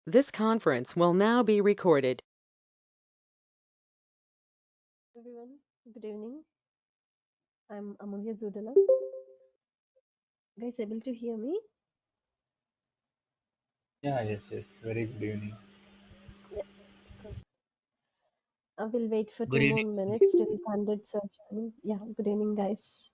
This conference will now be recorded. Everyone, good evening. I'm Amulya Dudala. Guys, able to hear me? Yeah, yes, yes. Very good evening. Yeah, good. I will wait for Good two more evening. minutes till candidates are joining. Yeah, good evening, guys.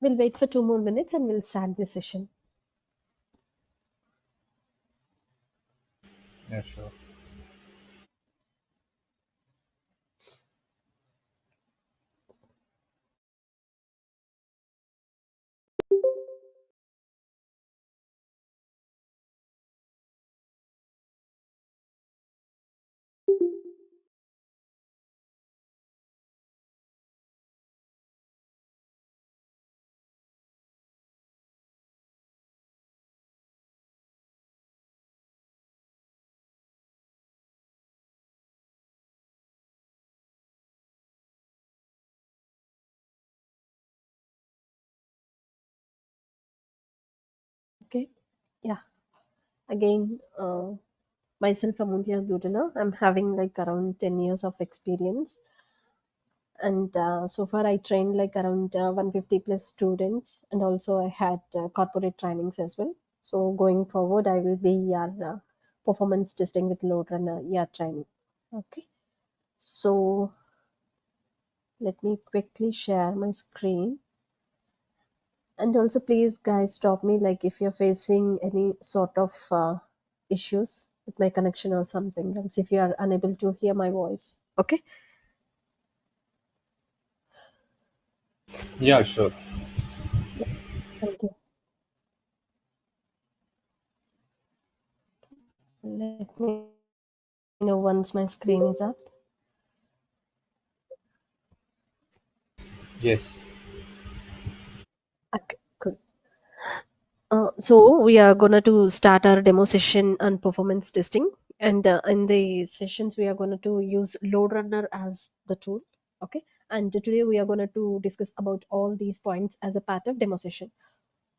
We'll wait for 2 more minutes and we'll start the session. Yeah, sure. Okay. Yeah. Again, myself, Amulya Dudala. I'm having like around 10 years of experience. And so far, I trained like around 150 plus students. And also, I had corporate trainings as well. So, going forward, I will be your performance testing with LoadRunner training. Okay. So let me quickly share my screen. And also please guys stop me like if you're facing any sort of issues with my connection or something else if you are unable to hear my voice. Okay. Yeah, sure. Yeah. Thank you. Let me know once my screen is up. Yes. Okay, cool. So we are gonna to start our demo session on performance testing, and in the sessions we are gonna to use LoadRunner as the tool. Okay, and today we are gonna to discuss about all these points as a part of demo session.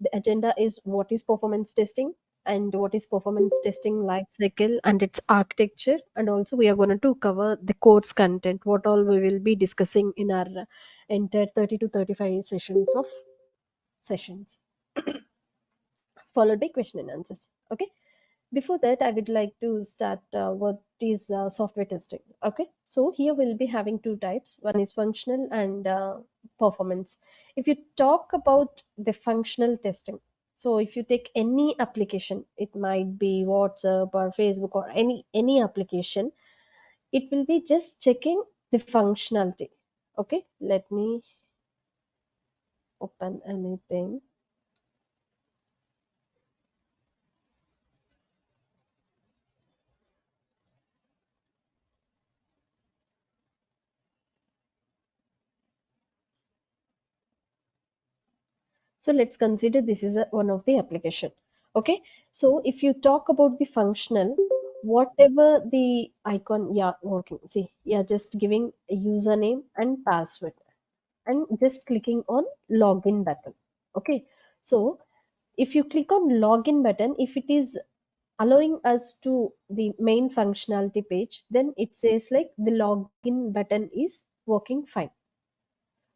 The agenda is what is performance testing and what is performance testing life cycle and its architecture, and also we are going to cover the course content, what all we will be discussing in our entire 30 to 35 sessions of sessions, followed by question and answers. Okay. Before that, I would like to start what is software testing. Okay, so here we'll be having two types. One is functional and performance. If you talk about the functional testing, so if you take any application, it might be WhatsApp or Facebook or any application, it will be just checking the functionality. Okay, let me open anything. So let's consider this is one of the application. Okay. So if you talk about the functional, whatever the icon you are working, see, you are just giving a username and password and just clicking on login button. Okay. So if you click on login button, if it is allowing us to the main functionality page, then it says like the login button is working fine.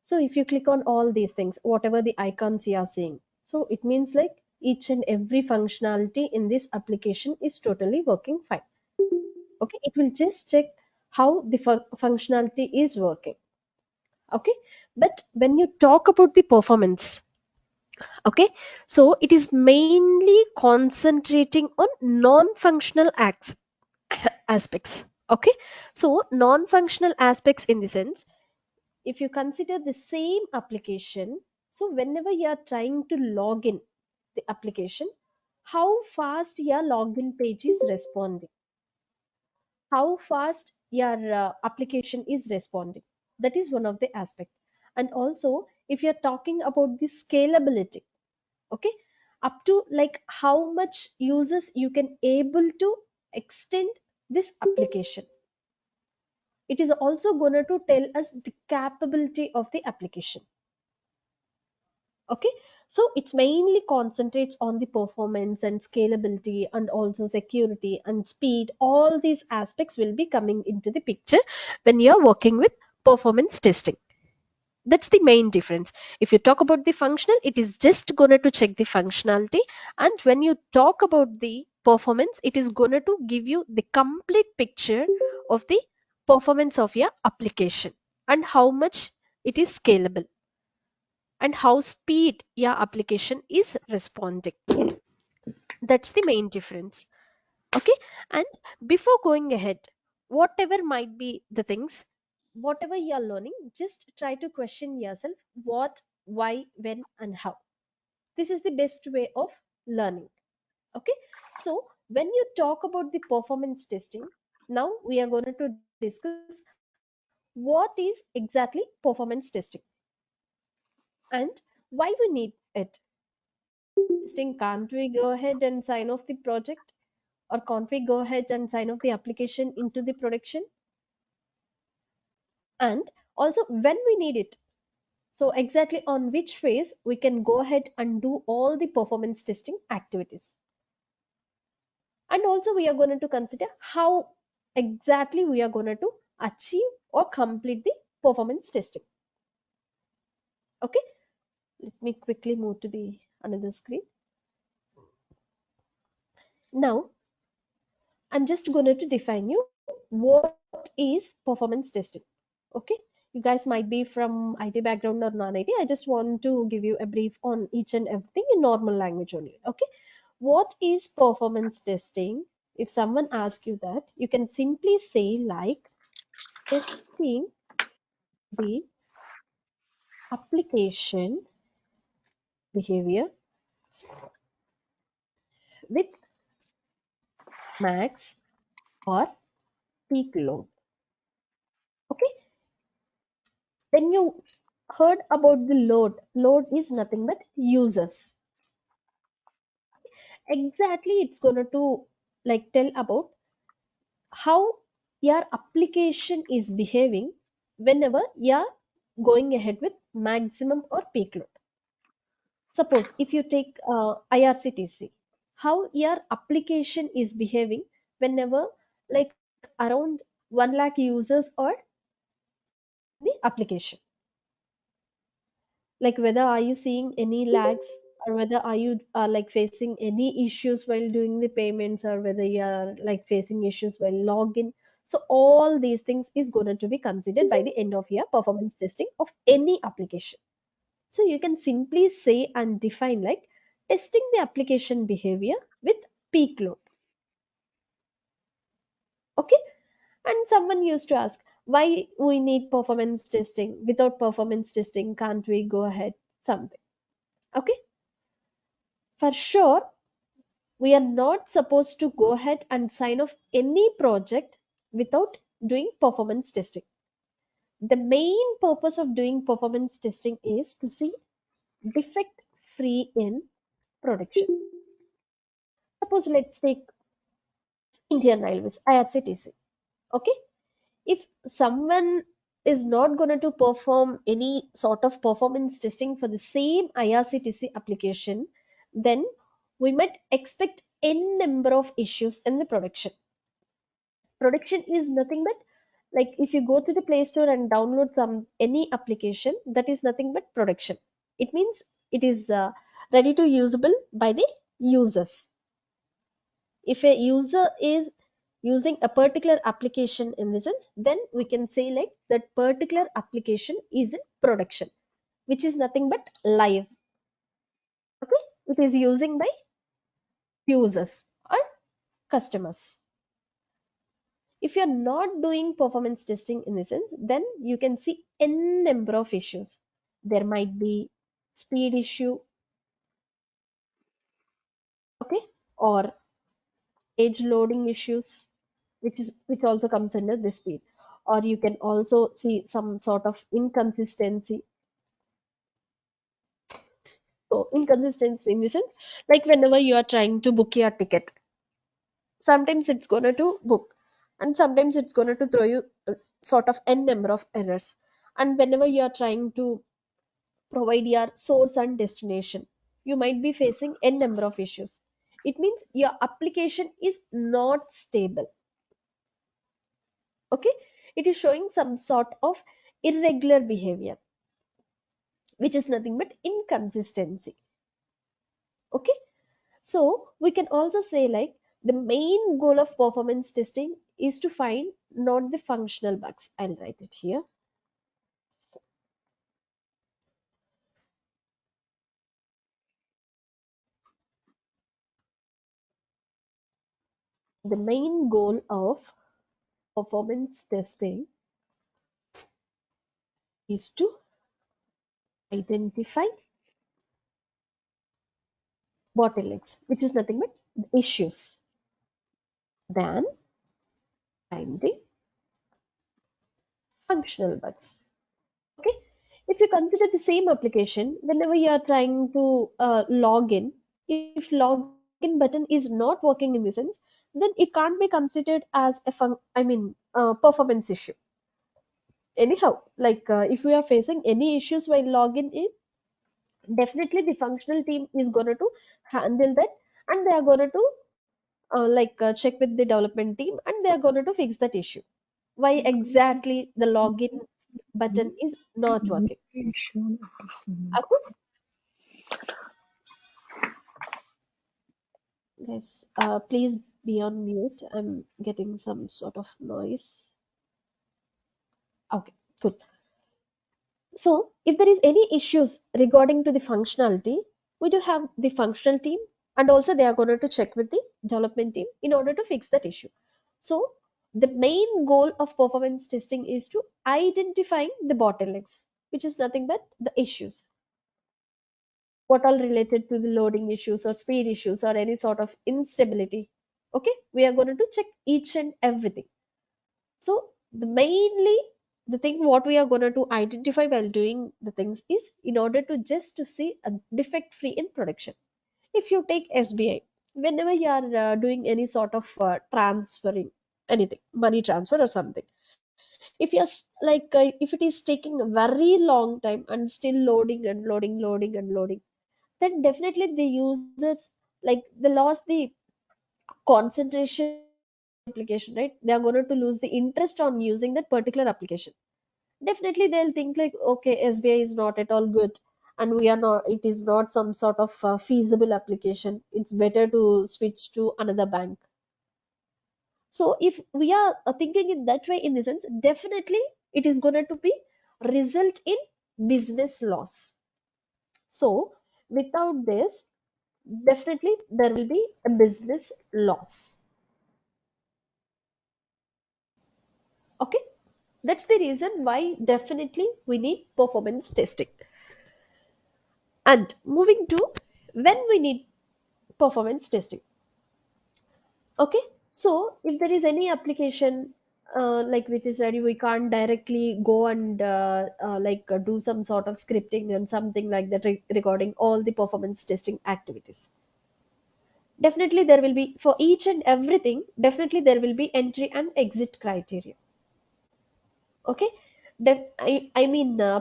So if you click on all these things, whatever the icons you are seeing, so it means like each and every functionality in this application is totally working fine. Okay, it will just check how the functionality is working. Okay, but when you talk about the performance, okay, so it is mainly concentrating on non-functional aspects. Okay, so non-functional aspects in the sense, if you consider the same application, so whenever you are trying to log in the application, how fast your login page is responding, how fast your application is responding, that is one of the aspect. And also if you're talking about the scalability, okay, up to like how much users you can able to extend this application, it is also going to tell us the capability of the application. Okay, so it's mainly concentrates on the performance and scalability and also security and speed. All these aspects will be coming into the picture when you're working with performance testing. That's the main difference. If you talk about the functional, it is just going to check the functionality, and when you talk about the performance, it is going to give you the complete picture of the performance of your application and how much it is scalable and how speed your application is responding. That's the main difference. Okay, and before going ahead, whatever might be the things, whatever you are learning, just try to question yourself: what, why, when, and how. This is the best way of learning. Okay, so when you talk about the performance testing, now we are going to discuss what is exactly performance testing and why we need it. Testing, can't we go ahead and sign off the project, or can't we go ahead and sign off the application into the production, and also when we need it. So exactly on which phase we can go ahead and do all the performance testing activities. And also we are going to consider how exactly we are going to achieve or complete the performance testing. Okay, let me quickly move to the another screen. Now I'm just going to define you what is performance testing. Okay, you guys might be from IT background or non-IT. I just want to give you a brief on each and everything in normal language only. Okay, what is performance testing? If someone asks you that, you can simply say like testing the application behavior with max or peak load. Okay, when you heard about the load is nothing but users. Exactly, it's going to like tell about how your application is behaving whenever you're going ahead with maximum or peak load. Suppose if you take IRCTC, how your application is behaving whenever like around 1 lakh users are the application. Like whether are you seeing any lags, or whether are you like facing any issues while doing the payments, or whether you are like facing issues while login. So all these things is going to be considered by the end of your performance testing of any application. So you can simply say and define like testing the application behavior with peak load. Okay, and someone used to ask why we need performance testing. Without performance testing, can't we go ahead something? Okay, for sure, we are not supposed to go ahead and sign off any project without doing performance testing. The main purpose of doing performance testing is to see defect free in production. Suppose let's take Indian Railways, IRCTC. Okay, if someone is not going to perform any sort of performance testing for the same IRCTC application, then we might expect n number of issues in the production. Production is nothing but like if you go to the Play Store and download some any application, that is nothing but production. It means it is ready to usable by the users. If a user is using a particular application in the sense, then we can say like that particular application is in production, which is nothing but live. Okay, it is using by users or customers. If you're not doing performance testing in the sense, then you can see n number of issues. There might be speed issue, okay, or page loading issues, which also comes under the speed. Or you can also see some sort of inconsistency. So inconsistency in the sense, like whenever you are trying to book your ticket, sometimes it's gonna to book, and sometimes it's gonna to throw you sort of n number of errors. And whenever you are trying to provide your source and destination, you might be facing n number of issues. It means your application is not stable. Okay, it is showing some sort of irregular behavior, which is nothing but inconsistency. Okay, so we can also say like the main goal of performance testing is to find not the functional bugs. I'll write it here. The main goal of performance testing is to identify bottlenecks, which is nothing but issues, than finding functional bugs. Okay, if you consider the same application, whenever you are trying to log in, if login button is not working in the sense, then it can't be considered as a performance issue. Anyhow, like if we are facing any issues while logging in, definitely the functional team is going to handle that, and they are going to check with the development team, and they are going to fix that issue. Why exactly the login button is not working? Okay, guys, please be on mute. I'm getting some sort of noise. Okay, good. So if there is any issues regarding to the functionality, we do have the functional team, and also they are going to check with the development team in order to fix that issue. So the main goal of performance testing is to identifying the bottlenecks, which is nothing but the issues. What all related to the loading issues or speed issues or any sort of instability. Okay, we are going to check each and everything. So the mainly the thing what we are going to identify while doing the things is in order to just to see a defect free in production. If you take SBI, whenever you are doing any sort of transferring anything, money transfer or something, if you're if it is taking a very long time and still loading and loading and loading, then definitely the users, like they lost the concentration application, right? They are going to lose the interest on using that particular application. Definitely they'll think like, okay, SBI is not at all good, and we are not, it is not some sort of feasible application, it's better to switch to another bank. So if we are thinking in that way, in the sense, definitely it is going to be result in business loss. So without this, definitely there will be a business loss. Okay, that's the reason why definitely we need performance testing. And moving to when we need performance testing. Okay, so if there is any application like which is ready, we can't directly go and do some sort of scripting and something like that regarding all the performance testing activities. Definitely there will be for each and everything, definitely there will be entry and exit criteria. Okay,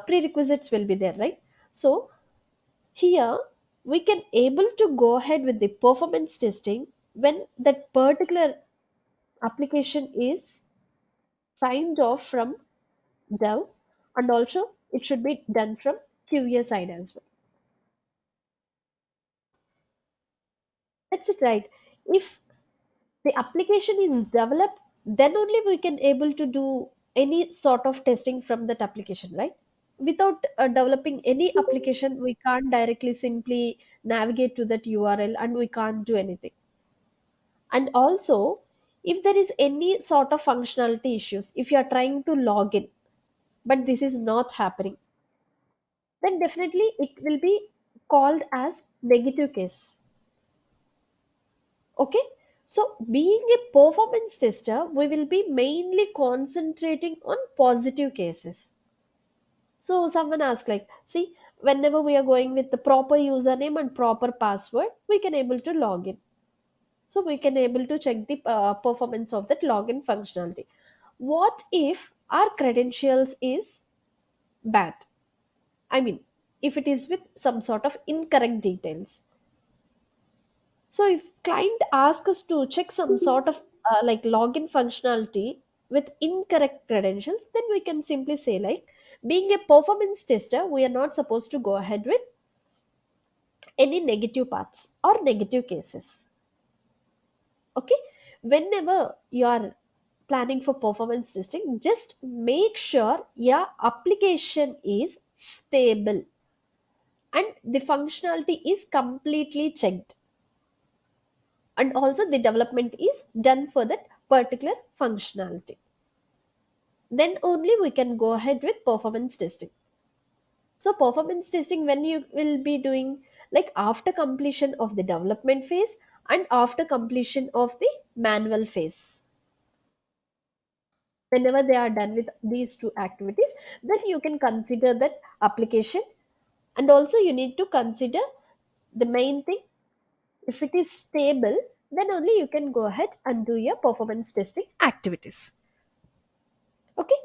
prerequisites will be there, right? So here we can able to go ahead with the performance testing when that particular application is signed off from dev, and also it should be done from QA side as well. That's it, right? If the application is developed, then only we can able to do any sort of testing from that application, right? Without developing any application, we can't directly simply navigate to that URL and we can't do anything. And also, if there is any sort of functionality issues, if you are trying to log in but this is not happening, then definitely it will be called as negative case. Okay, so being a performance tester, we will be mainly concentrating on positive cases. So someone asked like, see, whenever we are going with the proper username and proper password, we can able to log in. So we can able to check the performance of that login functionality. What if our credentials is bad? I mean, if it is with some sort of incorrect details. So if client asks us to check some sort of like login functionality with incorrect credentials, then we can simply say like, being a performance tester, we are not supposed to go ahead with any negative paths or negative cases. Okay, whenever you are planning for performance testing, just make sure your application is stable and the functionality is completely checked, and also the development is done for that particular functionality. Then only we can go ahead with performance testing. So performance testing, when you will be doing, like after completion of the development phase and after completion of the manual phase, whenever they are done with these two activities, then you can consider that application. And also you need to consider the main thing, if it is stable, then only you can go ahead and do your performance testing activities. Okay,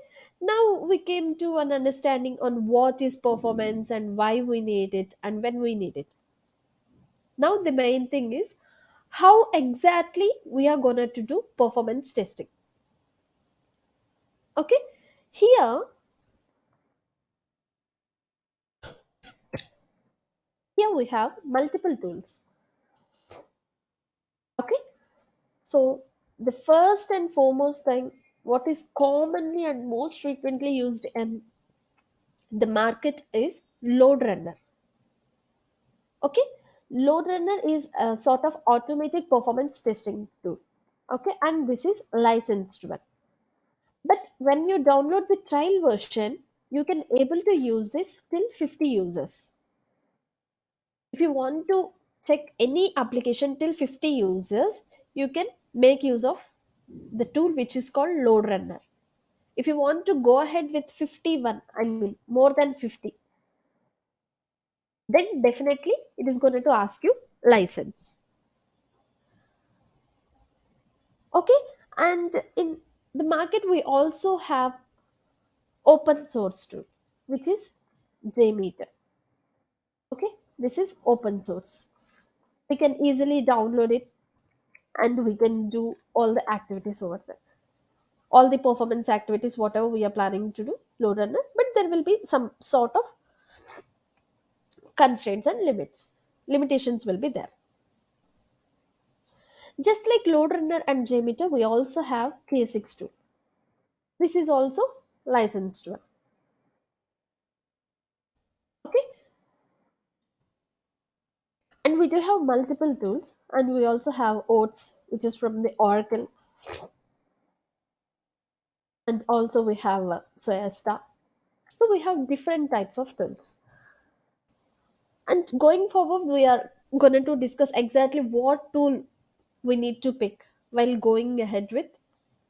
now we came to an understanding on what is performance and why we need it and when we need it. Now the main thing is how exactly we are going to do performance testing. Okay, here here we have multiple tools. Okay, so the first and foremost thing, what is commonly and most frequently used in the market is LoadRunner. Okay, LoadRunner is a sort of automated performance testing tool. Okay, and this is licensed one. But when you download the trial version, you can able to use this till 50 users. If you want to check any application till 50 users, you can make use of the tool which is called LoadRunner. If you want to go ahead with 51, I mean more than 50, then definitely it is going to ask you license. Okay, and in the market we also have open source tool, which is Jmeter. Okay, this is open source. We can easily download it and we can do all the activities over there. All the performance activities, whatever we are planning to do, LoadRunner, but there will be some sort of constraints and limitations will be there. Just like LoadRunner and Jmeter, we also have K6 tool. This is also licensed one. Okay, and we do have multiple tools, and we also have OATS, which is from the Oracle, and also we have Soyasta. So we have different types of tools. And going forward, we are going to discuss exactly what tool we need to pick while going ahead with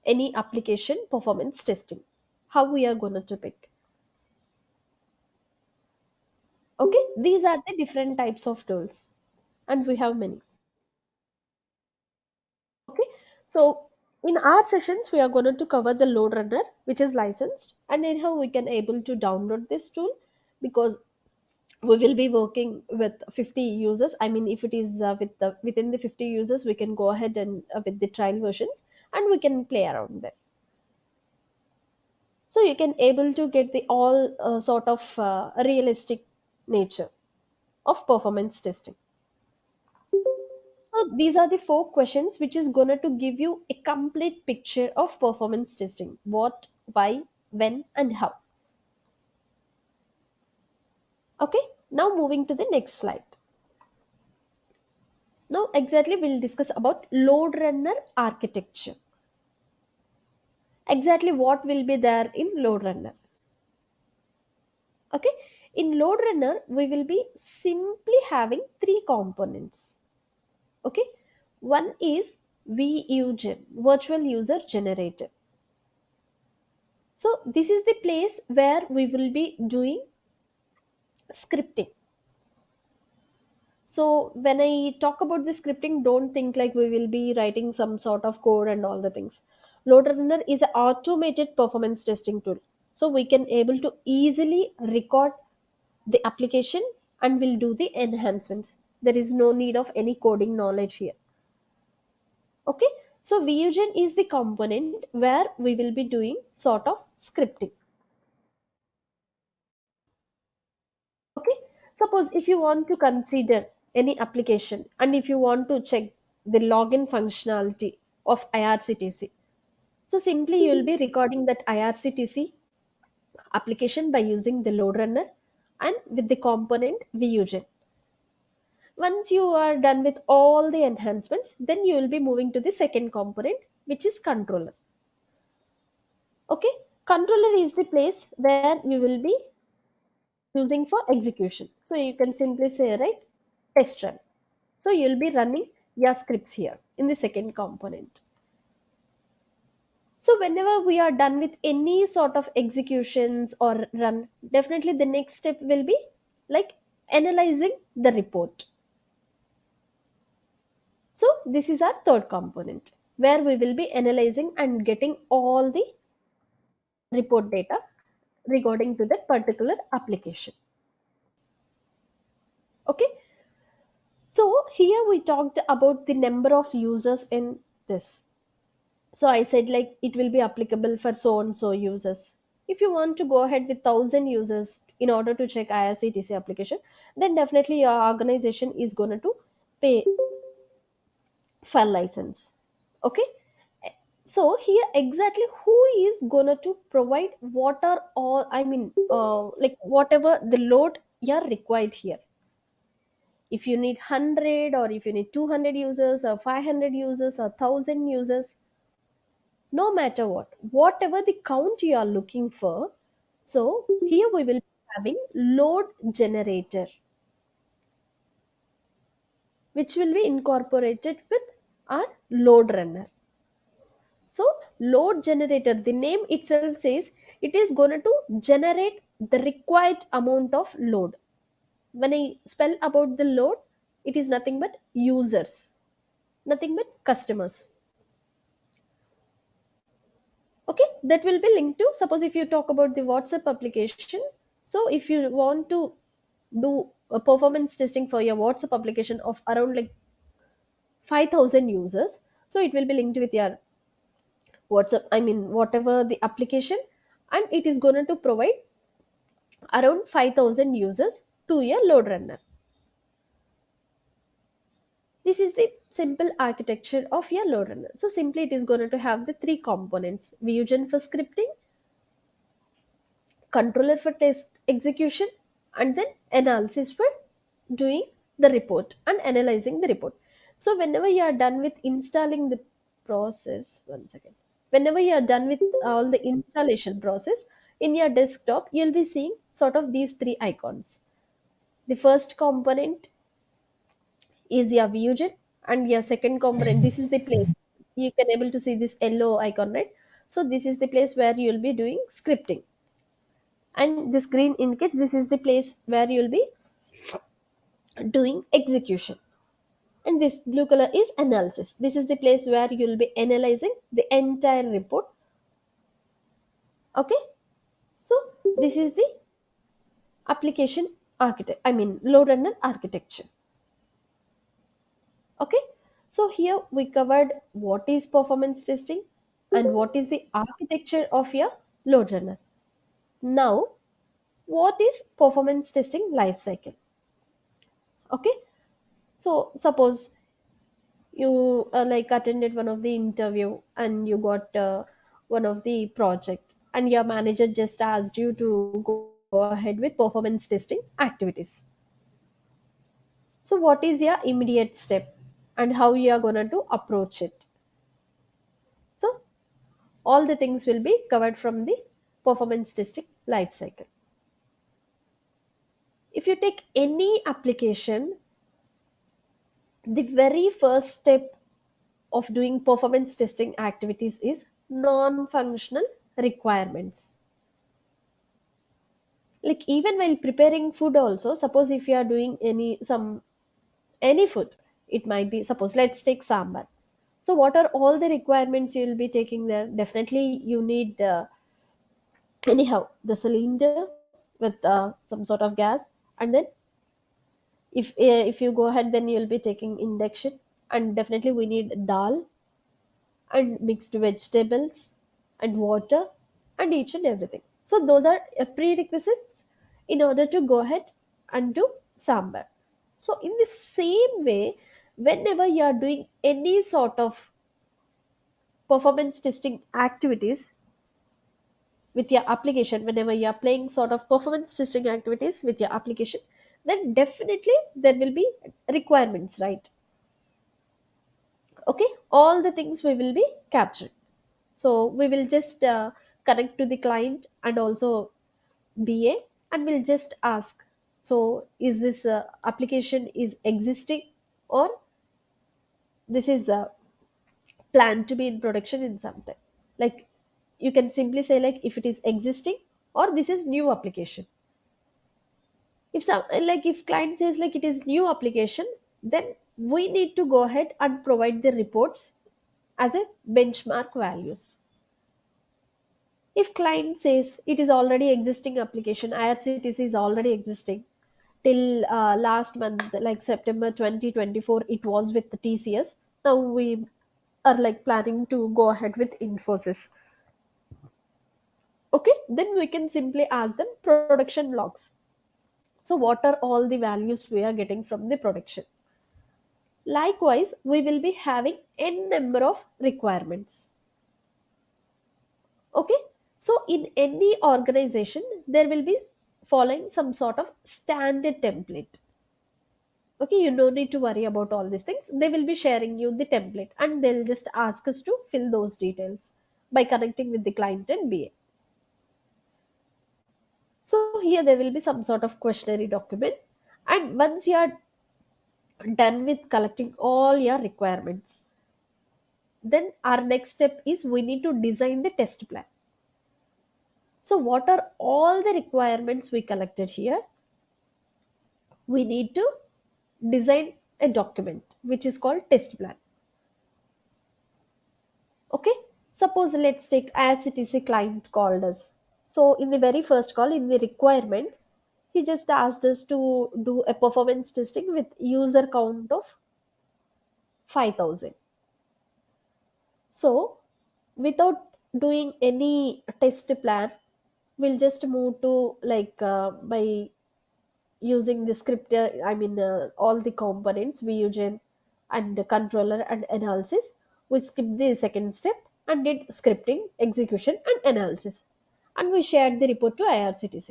any application performance testing. How we are going to pick. Okay, these are the different types of tools, and we have many. Okay, so in our sessions, we are going to cover the LoadRunner, which is licensed, and anyhow we can able to download this tool because we will be working with 50 users. I mean, if it is within the 50 users, we can go ahead and with the trial versions, and we can play around there. So you can able to get the all sort of realistic nature of performance testing. So these are the four questions which is going to give you a complete picture of performance testing: what, why, when, and how. Okay, now moving to the next slide. Now exactly we'll discuss about load runner architecture. Exactly what will be there in load runner. Okay, in load runner we will be simply having three components. Okay, one is VUGen, virtual user generator. So this is the place where we will be doing scripting. So when I talk about the scripting, don't think like we will be writing some sort of code and all the things. LoadRunner is an automated performance testing tool. So we can able to easily record the application and will do the enhancements. There is no need of any coding knowledge here. Okay, so Vusion is the component where we will be doing sort of scripting. Okay, suppose if you want to consider any application and if you want to check the login functionality of IRCTC, so simply you will be recording that IRCTC application by using the LoadRunner and with the component Vusion. Once you are done with all the enhancements, then you will be moving to the second component, which is controller. Okay, controller is the place where you will be using for execution. So you can simply say, right, test run. So you'll be running your scripts here in the second component. So whenever we are done with any sort of executions or run, definitely the next step will be like analyzing the report. So this is our third component where we will be analyzing and getting all the report data regarding to that particular application. Okay, so here we talked about the number of users in this. So I said like it will be applicable for so and so users. If you want to go ahead with 1,000 users in order to check IRCTC application, then definitely your organization is going to pay for license. Okay, so here exactly who is gonna to provide what are all, I mean, like whatever the load you're required here. If you need 100 or if you need 200 users or 500 users or 1,000 users, no matter what, whatever the count you are looking for, so here we will be having load generator, which will be incorporated with our load runner. So load generator, the name itself says it is going to generate the required amount of load. When I spell about the load, it is nothing but users, nothing but customers. Okay, that will be linked to, suppose if you talk about the WhatsApp application, so if you want to do a performance testing for your WhatsApp application of around like 5,000 users, so it will be linked with your WhatsApp, I mean whatever the application, and it is going to provide around 5,000 users to your load runner. This is the simple architecture of your load runner. So simply it is going to have the three components: Vusion for scripting, controller for test execution, and then analysis for doing the report and analyzing the report. So whenever you are done with installing the process, one second, whenever you are done with all the installation process in your desktop, you'll be seeing sort of these three icons. The first component is your Vusion, and your second component, this is the place you can able to see this yellow icon, right? So this is the place where you'll be doing scripting, and this green indicates this is the place where you'll be doing execution, and this blue color is analysis. This is the place where you'll be analyzing the entire report. Okay, so this is the application architect, I mean load runner architecture. Okay, so here we covered what is performance testing and what is the architecture of your load runner. Now, what is performance testing lifecycle? Okay, so suppose you like attended one of the interview and you got one of the project, and your manager just asked you to go ahead with performance testing activities. So what is your immediate step and how you are going to approach it? So all the things will be covered from the performance testing life cycle. If you take any application, the very first step of doing performance testing activities is non-functional requirements. Like even while preparing food also, suppose if you are doing any food, it might be, suppose let's take sambar. So what are all the requirements you will be taking there? Definitely you need anyhow the cylinder with some sort of gas, And then if you go ahead, then you'll be taking induction, and definitely we need dal and mixed vegetables and water and each and everything. So those are prerequisites in order to go ahead and do sambar. So in the same way, whenever you are doing any sort of performance testing activities with your application, whenever you are playing sort of performance testing activities with your application, then definitely there will be requirements, right? Okay, all the things we will be capturing. So we will just connect to the client and also BA, and we'll just ask, so is this application is existing, or this is planned to be in production in some time? Like, you can simply say like if it is existing or this is new application. If some, like if client says like it is new application, then we need to go ahead and provide the reports as a benchmark values. If client says it is already existing application, IRCTC is already existing till last month, like September 2024, it was with the TCS. Now we are like planning to go ahead with Infosys. Okay, then we can simply ask them production logs. So what are all the values we are getting from the production? Likewise, we will be having n number of requirements. Okay, so in any organization, there will be following some sort of standard template. Okay, you no need to worry about all these things. They will be sharing you the template, and they'll just ask us to fill those details by connecting with the client and BA. So here there will be some sort of questionnaire document, and once you are done with collecting all your requirements, then our next step is we need to design the test plan. So what are all the requirements we collected here? We need to design a document which is called test plan. Okay, suppose let's take IRCTC client called us. So in the very first call, in the requirement, he just asked us to do a performance testing with user count of 5,000. So without doing any test plan, we'll just move to like by using the script, I mean all the components, Vugen and the controller and analysis. We skipped the second step and did scripting, execution and analysis, and we shared the report to IRCTC.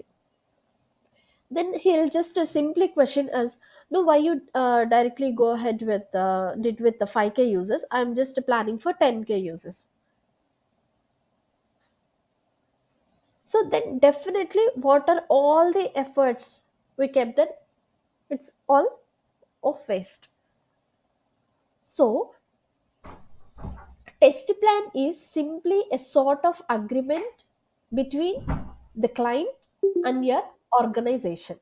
Then he'll just simply question us, no, why you directly go ahead with did with the 5k users, I'm just planning for 10k users. So then definitely what are all the efforts we kept, that it's all of waste. So test plan is simply a sort of agreement between the client and your organization.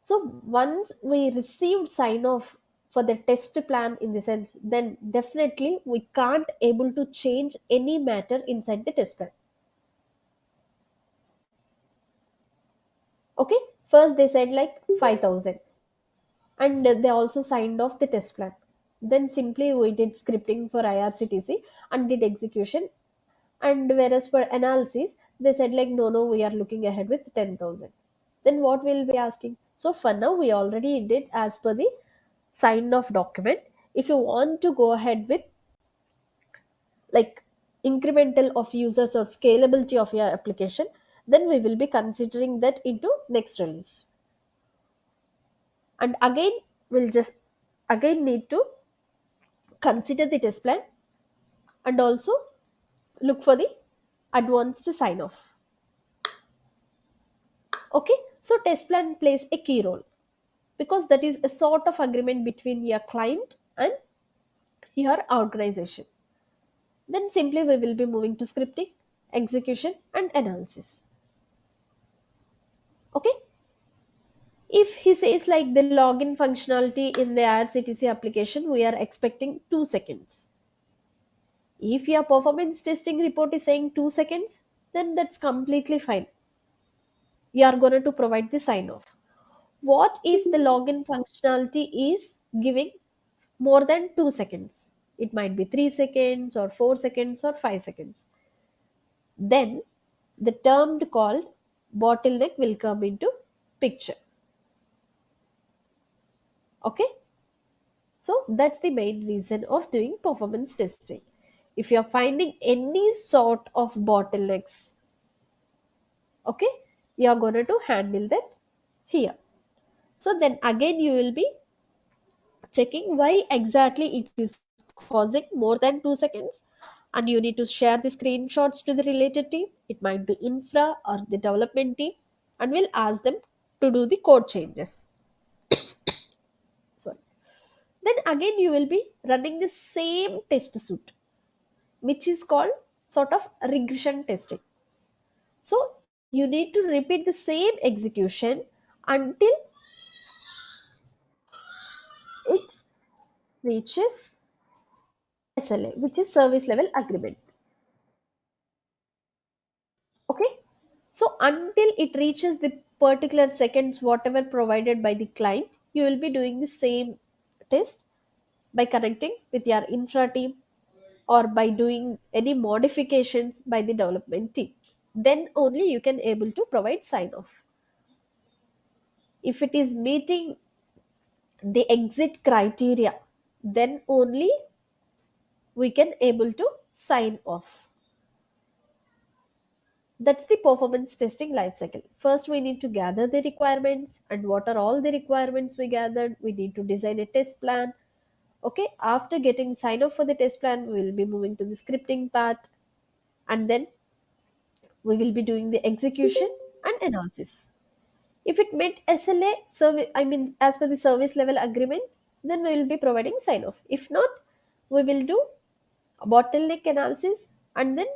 So once we received sign off for the test plan in the sense, then definitely we can't able to change any matter inside the test plan. Okay, first they said like 5,000, and they also signed off the test plan. Then simply we did scripting for IRCTC and did execution. And whereas for analysis, they said like no, we are looking ahead with 10,000. Then what we'll be asking? So for now, we already did as per the signed off document. If you want to go ahead with like incremental of users or scalability of your application, then we will be considering that into next release. And again, we'll just again need to consider the test plan and also look for the advanced sign off. Okay, so test plan plays a key role because that is a sort of agreement between your client and your organization. Then simply we will be moving to scripting, execution and analysis. Okay, if he says like the login functionality in the IRCTC application, we are expecting 2 seconds. If your performance testing report is saying 2 seconds, then that's completely fine. you are going to provide the sign off. What if the login functionality is giving more than 2 seconds? It might be 3 seconds or 4 seconds or 5 seconds. Then the term called bottleneck will come into picture. Okay, so that's the main reason of doing performance testing. If you are finding any sort of bottlenecks, okay, you are going to handle that here. So then again you will be checking why exactly it is causing more than 2 seconds, and you need to share the screenshots to the related team. It might be infra or the development team, and we'll ask them to do the code changes. Sorry. Then again you will be running the same test suite, which is called sort of regression testing. So you need to repeat the same execution until it reaches SLA, which is service level agreement. Okay, so until it reaches the particular seconds whatever provided by the client, you will be doing the same test by connecting with your infra team or by doing any modifications by the development team. Then only you can able to provide sign off. If it is meeting the exit criteria, then only we can able to sign off. That's the performance testing lifecycle. First, we need to gather the requirements, and what are all the requirements we gathered? We need to design a test plan. Okay, after getting sign off for the test plan, we will be moving to the scripting part, and then we will be doing the execution and analysis. If it met SLA, I mean, as per the service level agreement, then we will be providing sign off. If not, we will do a bottleneck analysis, and then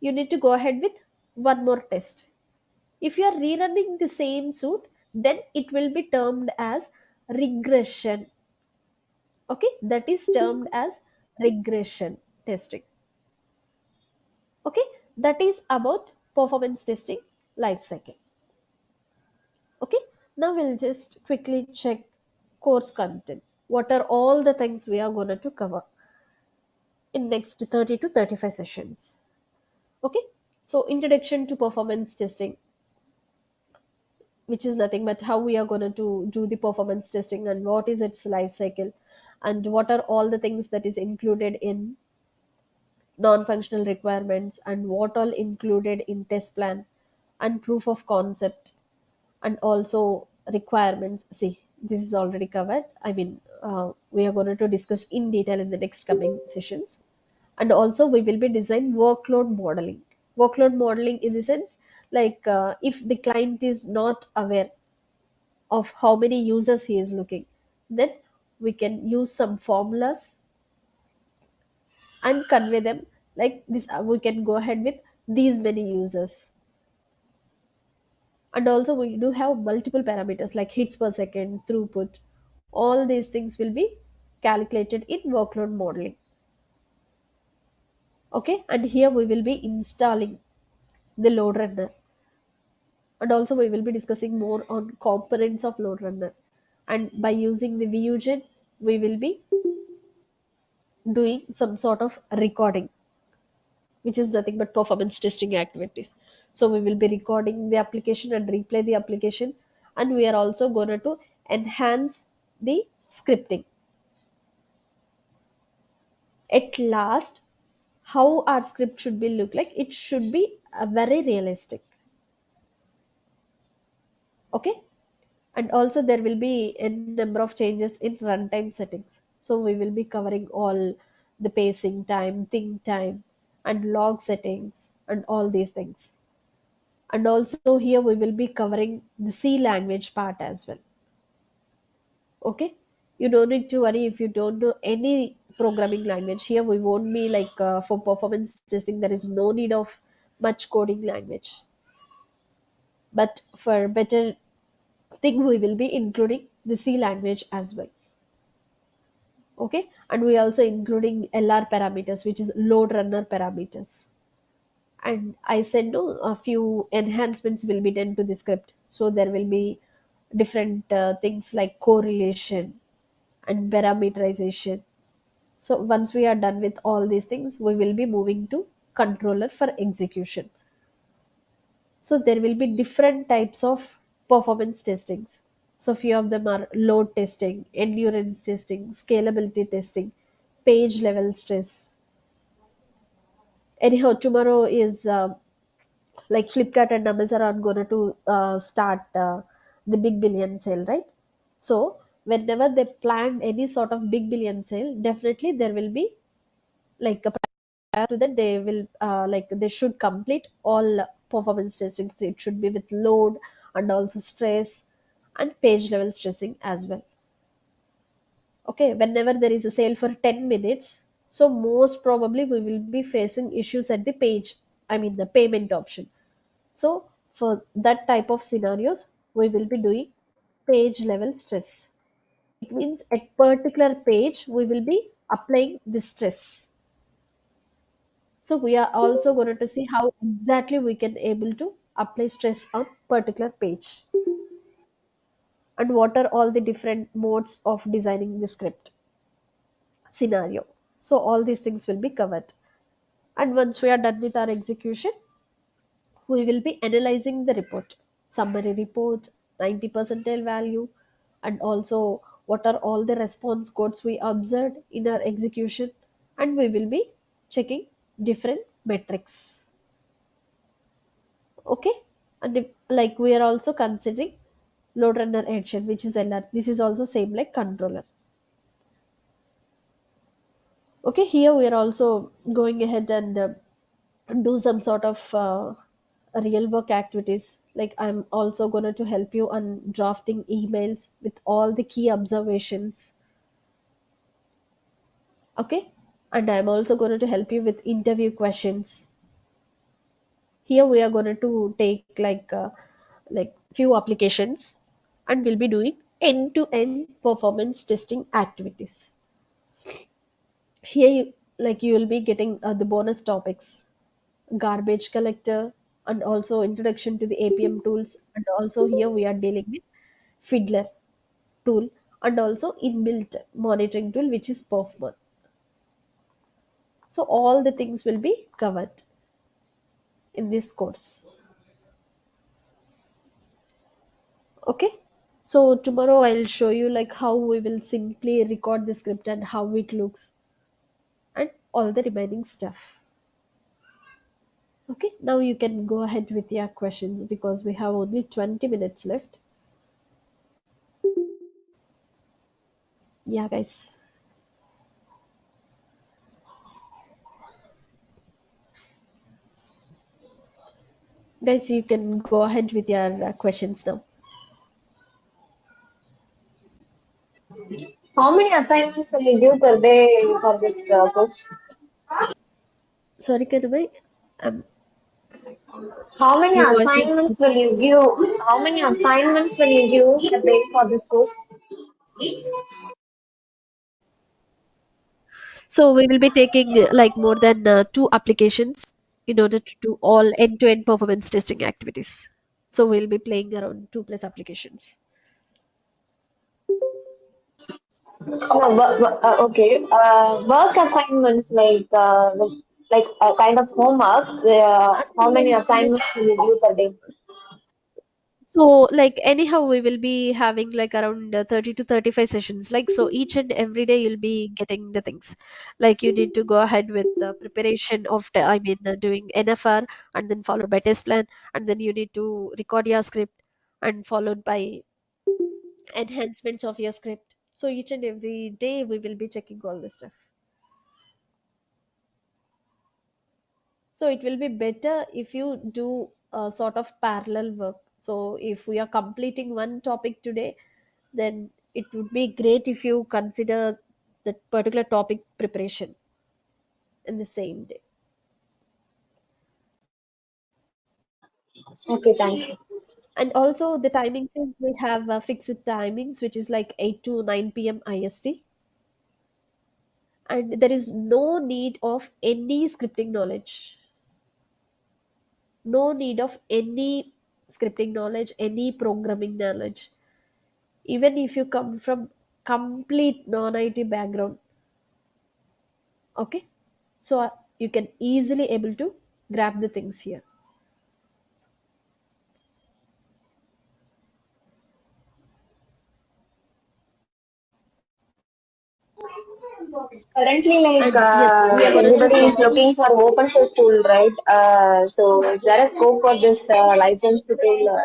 you need to go ahead with one more test. If you are rerunning the same suit, then it will be termed as regression. Okay, that is termed as regression testing. Okay, that is about performance testing life cycle. Okay, now we'll just quickly check course content. What are all the things we are going to cover in next 30 to 35 sessions? Okay, so introduction to performance testing, which is nothing but how we are going to do the performance testing and what is its life cycle, and what are all the things that is included in non-functional requirements, and what all included in test plan and proof of concept, and also requirements. See, this is already covered. I mean, we are going to discuss in detail in the next coming sessions. And also we will be design workload modeling in the sense, like if the client is not aware of how many users he is looking, then we can use some formulas and convey them like this. We can go ahead with these many users. And also we do have multiple parameters like hits per second, throughput. All these things will be calculated in workload modeling. Okay, and here we will be installing the load runner, and also we will be discussing more on components of load runner. And by using the vugen, we will be doing some sort of recording, which is nothing but performance testing activities. So we will be recording the application and replay the application, and we are also going to enhance the scripting. At last, how our script should be look like? It should be very realistic. Okay, and also there will be a number of changes in runtime settings. So we will be covering all the pacing time, think time, and log settings, and all these things. And also here we will be covering the C language part as well. Okay, you don't need to worry if you don't know any programming language. Here we won't be like for performance testing, there is no need of much coding language. But for better thing, we will be including the C language as well. Okay, and we also including LR parameters, which is load runner parameters, And I said no, a few enhancements will be done to the script. So there will be different things like correlation and parameterization. So once we are done with all these things, we will be moving to controller for execution. So there will be different types of performance testings. So few of them are load testing, endurance testing, scalability testing, page level stress. Anyhow, tomorrow is like Flipkart and Amazon are going to start the big billion sale, right? So whenever they plan any sort of big billion sale, definitely there will be like a prior to that they will like they should complete all performance testing. So it should be with load and also stress and page level stressing as well. Okay, whenever there is a sale for 10 minutes, so most probably we will be facing issues at the page, I mean the payment option. So for that type of scenarios, we will be doing page level stress. It means at particular page, we will be applying the stress. So we are also going to see how exactly we can able to apply stress on particular page and what are all the different modes of designing the script scenario. So all these things will be covered. And once we are done with our execution, we will be analyzing the report, summary report, 90 percentile value, and also what are all the response codes we observed in our execution, and we will be checking different metrics. Okay, and if, like we are also considering load runner action, which is LR. This is also same like controller. Okay, here we are also going ahead and do some sort of real work activities. Like I'm also going to help you on drafting emails with all the key observations. Okay, and I'm also going to help you with interview questions. Here we are going to take like few applications and we'll be doing end to end performance testing activities. Here you will be getting the bonus topics, garbage collector, and also introduction to the APM tools, and also here we are dealing with fiddler tool and also inbuilt monitoring tool, which is Perfmon. So all the things will be covered in this course. Okay, so tomorrow I'll show you like how we will simply record the script and how it looks and all the remaining stuff. Okay, now you can go ahead with your questions because we have only 20 minutes left. Yeah, guys. Guys, you can go ahead with your questions now. How many assignments will you give per day for this course? Sorry, Kanamai. Um, How many your voice is. assignments will you give? How many assignments will you give per day for this course? So we will be taking like more than two applications in order to do all end-to-end performance testing activities. So we'll be playing around two plus applications. No, okay. Work assignments like a kind of homework. How many Assignment means. assignments will you give per day? So like anyhow we will be having like around 30 to 35 sessions. Like so each and every day you'll be getting the things. Like you need to go ahead with the preparation of the, I mean doing NFR and then followed by test plan and then you need to record your script and followed by enhancements of your script. So each and every day we will be checking all this stuff. So it will be better if you do a sort of parallel work. So if we are completing one topic today, then it would be great if you consider that particular topic preparation in the same day. Okay, thank you. And also the timings is we have fixed timings, which is like 8 to 9 p.m. IST. And there is no need of any scripting knowledge. No need of any scripting knowledge, any programming knowledge. Even if you come from complete non-IT background, okay? So you can easily able to grab the things here. Currently, like And yes, we are going to everybody is provide. looking for open source tool, right? So is there a scope for this licensed tool?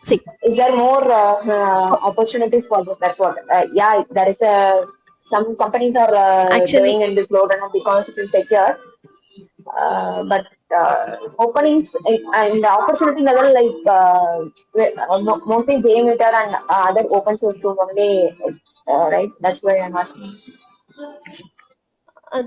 See, Is there more opportunities for this? That's what. Yeah, there is a some companies are actually, doing in this loader because it is secure. But openings and the opportunity level like mostly Jmeter and other open source tools only, right? That's why I'm asking.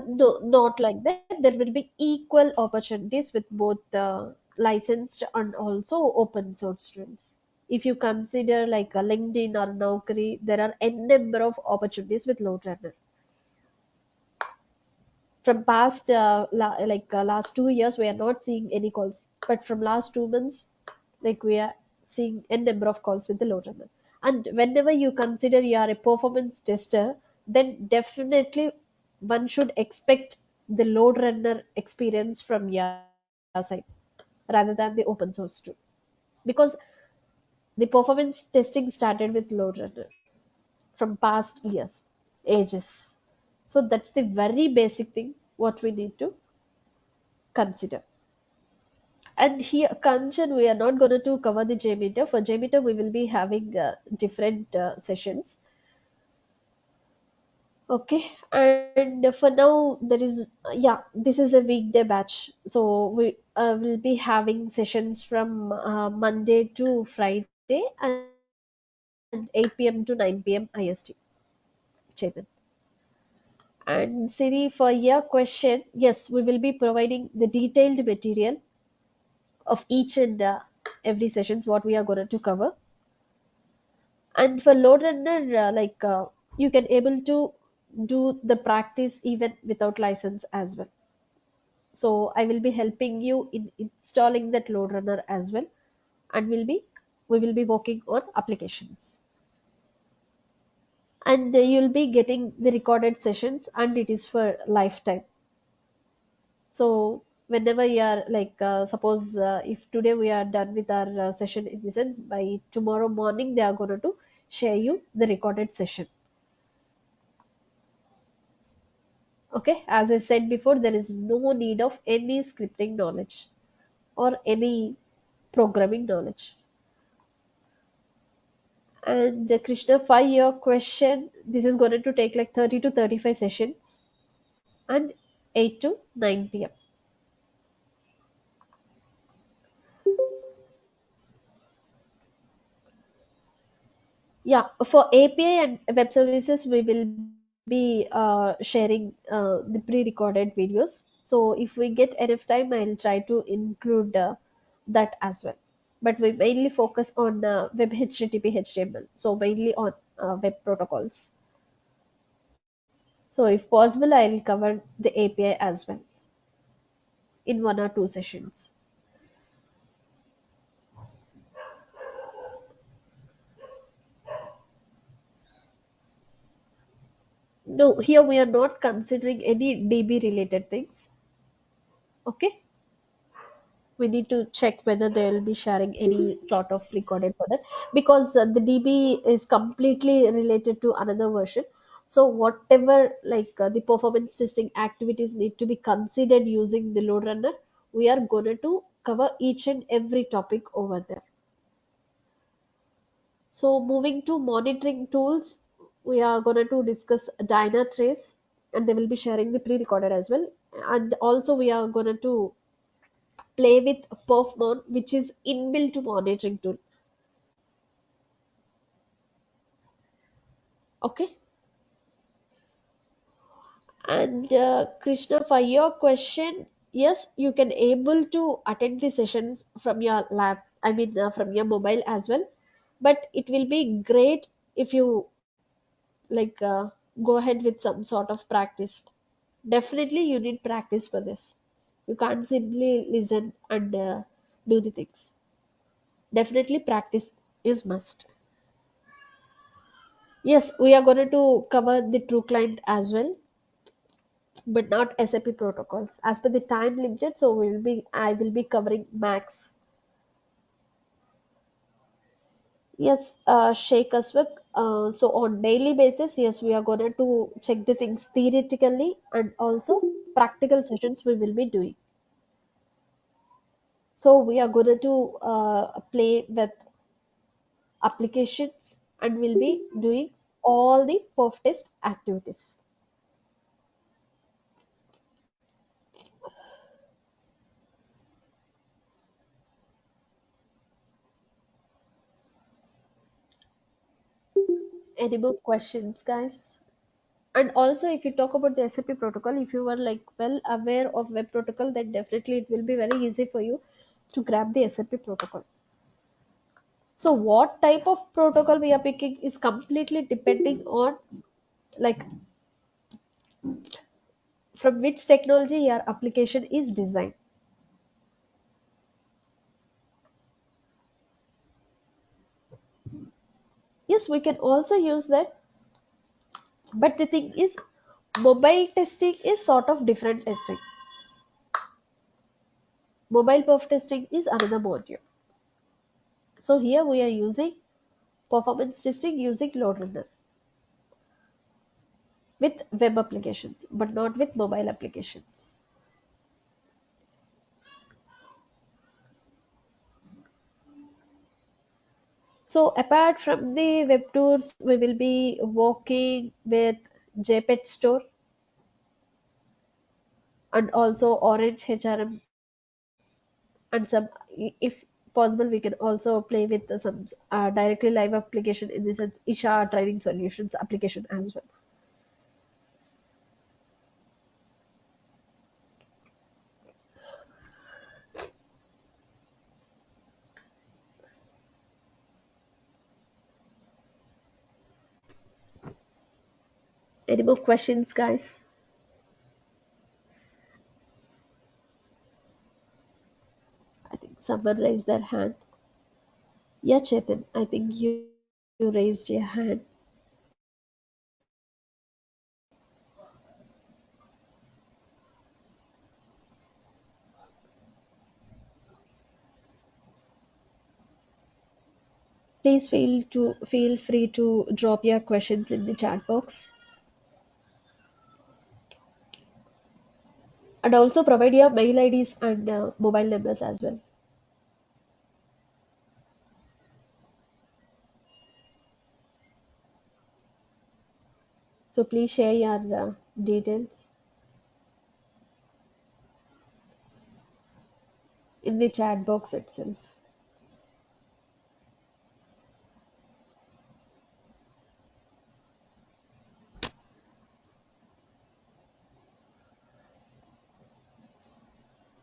no, not like that. There will be equal opportunities with both the licensed and also open source students. If you consider like a LinkedIn or Naukri, there are n number of opportunities with LoadRunner. From past last 2 years, we are not seeing any calls, but from last 2 months, like we are seeing n number of calls with the LoadRunner. And whenever you consider you are a performance tester, then definitely one should expect the LoadRunner experience from your side rather than the open source tool, because the performance testing started with LoadRunner from past years, ages. So that's the very basic thing what we need to consider. And here, Kanchan, we are not going to cover the Jmeter. For Jmeter, we will be having different sessions. Okay, and for now, there is, yeah, this is a weekday batch. So we will be having sessions from Monday to Friday and 8 p.m. to 9 p.m. IST, Chetan. And Siri, for your question, yes, we will be providing the detailed material of each and every sessions what we are going to cover. And for load runner, you can able to do the practice even without license as well. So I will be helping you in installing that load runner as well, and we will be working on applications, and you'll be getting the recorded sessions, and it is for lifetime. So whenever you are suppose if today we are done with our session, in the sense by tomorrow morning they are going to share you the recorded session. Okay, as I said before, there is no need of any scripting knowledge or any programming knowledge. And Krishna, for your question, this is going to take like 30 to 35 sessions and 8 to 9 p.m. Yeah, for API and web services, we will be sharing the pre-recorded videos. So if we get enough time, I'll try to include that as well. But we mainly focus on web HTTP HTML, so mainly on web protocols. So if possible, I'll cover the API as well in 1 or 2 sessions. No, here we are not considering any DB related things. Okay, we need to check whether they will be sharing any sort of recorded for that, because the DB is completely related to another version. So whatever the performance testing activities need to be considered using the load runner, we are going to cover each and every topic over there. So moving to monitoring tools, we are going to discuss Dynatrace, and they will be sharing the pre-recorded as well. And also we are going to play with Perfmon, which is inbuilt monitoring tool. Okay. And Krishna, for your question, yes, you can able to attend the sessions from your lab. I mean, from your mobile as well. But it will be great if you like go ahead with some sort of practice. Definitely, you need practice for this. You can't simply listen and do the things. Definitely practice is must. Yes, we are going to cover the true client as well, but not SAP protocols. As per the time limited, so I will be covering max. Yes, Sheikh Aswak. So on daily basis, yes, we are going to check the things theoretically and also practical sessions we will be doing. So we are going to play with applications and we'll be doing all the perf test activities. Any more questions, guys? And also, if you talk about the SAP protocol, if you were like well aware of web protocol, then definitely it will be very easy for you to grab the SAP protocol. So what type of protocol we are picking is completely depending on like from which technology your application is designed. Yes, we can also use that, but the thing is mobile testing is sort of different testing. Mobile perf testing is another module. So here we are using performance testing using LoadRunner with web applications, but not with mobile applications. So apart from the web tours, we will be working with JPEG Store and also Orange HRM and some, if possible, we can also play with some directly live application in the sense Isha Training Solutions application as well. Any more questions, guys? I think someone raised their hand. Yeah, Chetan, I think you raised your hand. Please feel free to drop your questions in the chat box and also provide your mail IDs and mobile numbers as well. So please share your details in the chat box itself.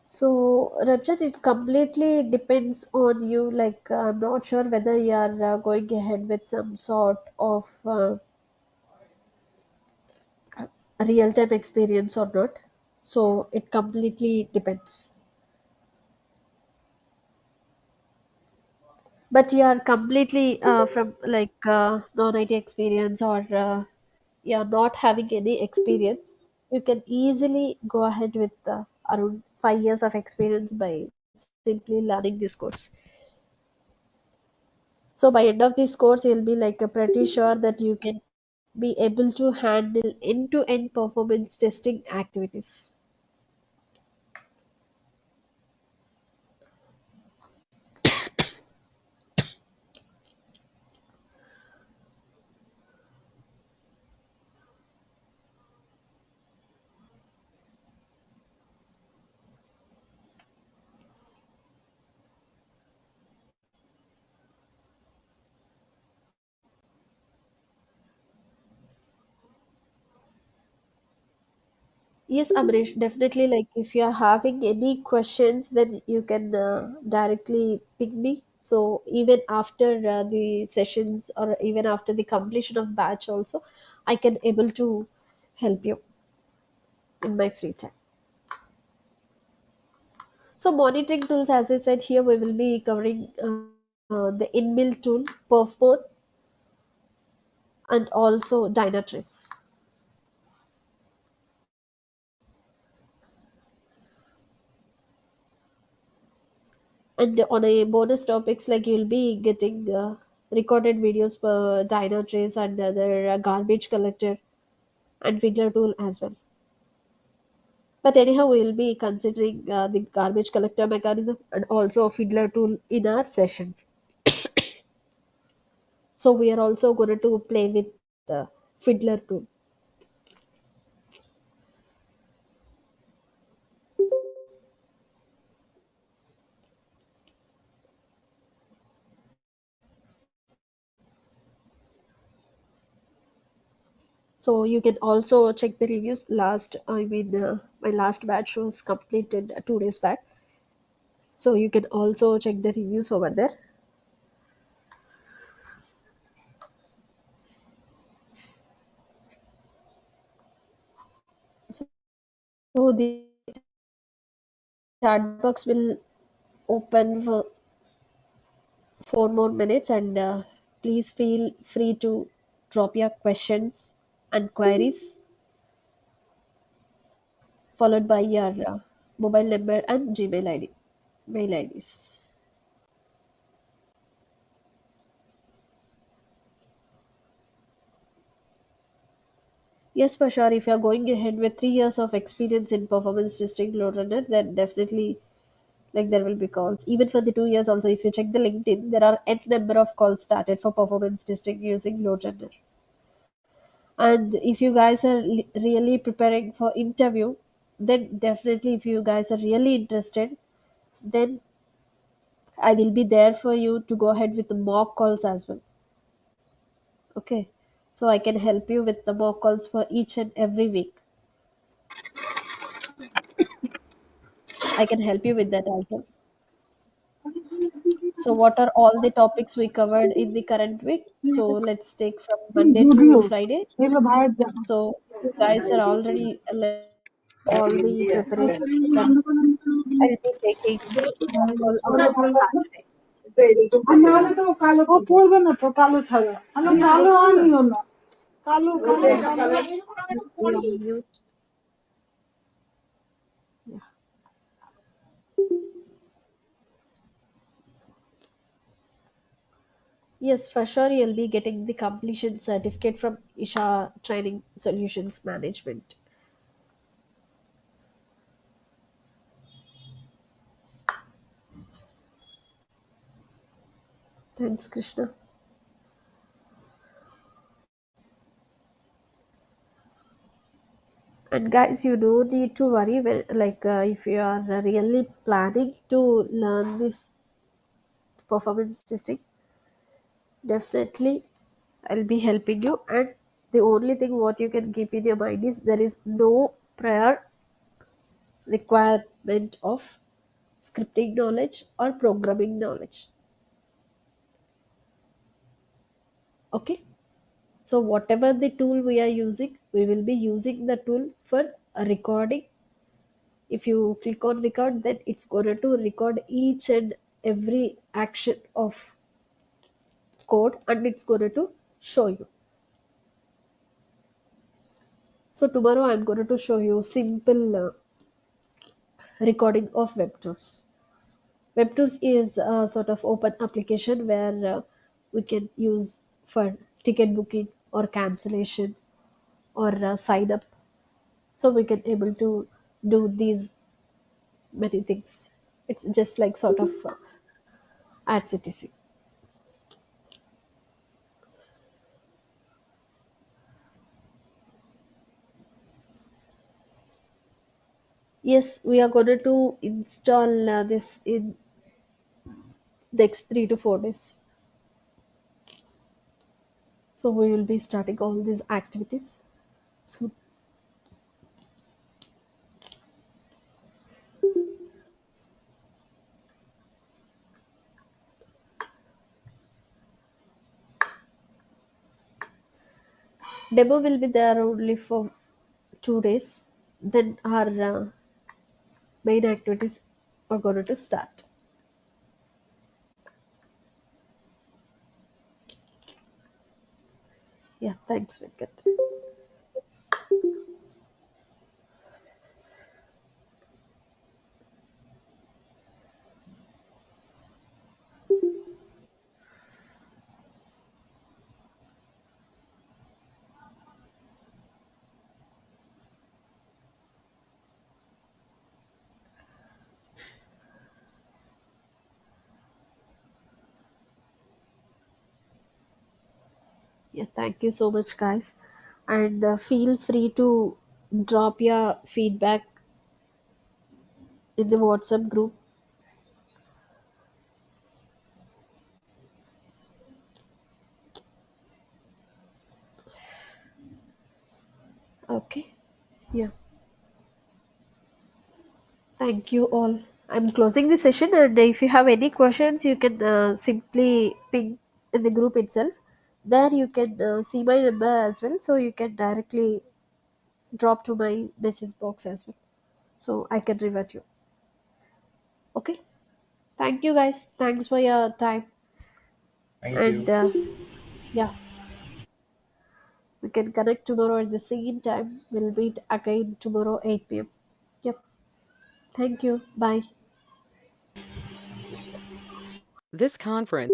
So, Rajat, it completely depends on you. Like, I'm not sure whether you are going ahead with some sort of real-time experience or not. So, it completely depends. But you are completely from like non-IT experience or you're not having any experience, you can easily go ahead with around 5 years of experience by simply learning this course. So by end of this course, you'll be like pretty sure that you can be able to handle end-to-end performance testing activities. Yes, Amrish, definitely. Like, if you're having any questions, then you can directly ping me. So even after the sessions or even after the completion of batch, also, I can able to help you in my free time. So monitoring tools, as I said here, we will be covering the inbuilt tool, Perfmon, and also Dynatrace. And on a bonus topics, like you'll be getting recorded videos for Dynatrace and other garbage collector and Fiddler tool as well. But anyhow, we will be considering the garbage collector mechanism and also Fiddler tool in our sessions. So we are also going to play with the Fiddler tool. So you can also check the reviews. My last batch was completed 2 days back. So you can also check the reviews over there. So the chat box will open for 4 more minutes, and please feel free to drop your questions and queries, followed by your mobile number and Gmail ID, mail IDs. Yes, for sure. If you're going ahead with 3 years of experience in performance testing LoadRunner, then definitely like there will be calls. Even for the 2 years also, if you check the LinkedIn, there are n number of calls started for performance testing using LoadRunner. And if you guys are really preparing for interview, then definitely if you guys are really interested, then I will be there for you to go ahead with the mock calls as well. Okay. So I can help you with the mock calls for each and every week. I can help you with that as well. So what are all the topics we covered in the current week? So let's take from Monday to Friday. So you guys are already like all the preparation. Then I'll be taking mock call on Saturday. নাহলে তো কালো পড়বে না তো কালো ছাড়া কালো আনিও না কালো কালো Yes. কালো Please be on mute. Yeah. Yes, for sure you'll be getting the completion certificate from Isha Training Solutions Management. Thanks, Krishna. And guys, you don't need to worry when, if you are really planning to learn this performance testing, definitely I'll be helping you. And the only thing what you can keep in your mind is there is no prior requirement of scripting knowledge or programming knowledge. Okay. So whatever the tool we are using, we will be using the tool for a recording. If you click on record, then it's going to record each and every action of code and it's going to show you. So tomorrow I'm going to show you simple recording of web tours. Web tours is a sort of open application where we can use for ticket booking or cancellation or sign up. So we can able to do these many things. It's just like sort of at CTC. Yes, we are going to install this in next 3 to 4 days. So we will be starting all these activities soon. Demo will be there only for 2 days. Then our main activities We're going to start. Yeah, thanks, Venkat. Yeah, thank you so much, guys. And feel free to drop your feedback in the WhatsApp group. Okay. Yeah. Thank you all. I'm closing the session, and if you have any questions, you can simply ping in the group itself. There you can see my number as well, so you can directly drop to my message box as well, so I can revert you. Okay. Thank you, guys. Thanks for your time, Thank and you. yeah, we can connect tomorrow at the same time. We'll meet again tomorrow 8 p.m. Yep. Thank you. Bye. This conference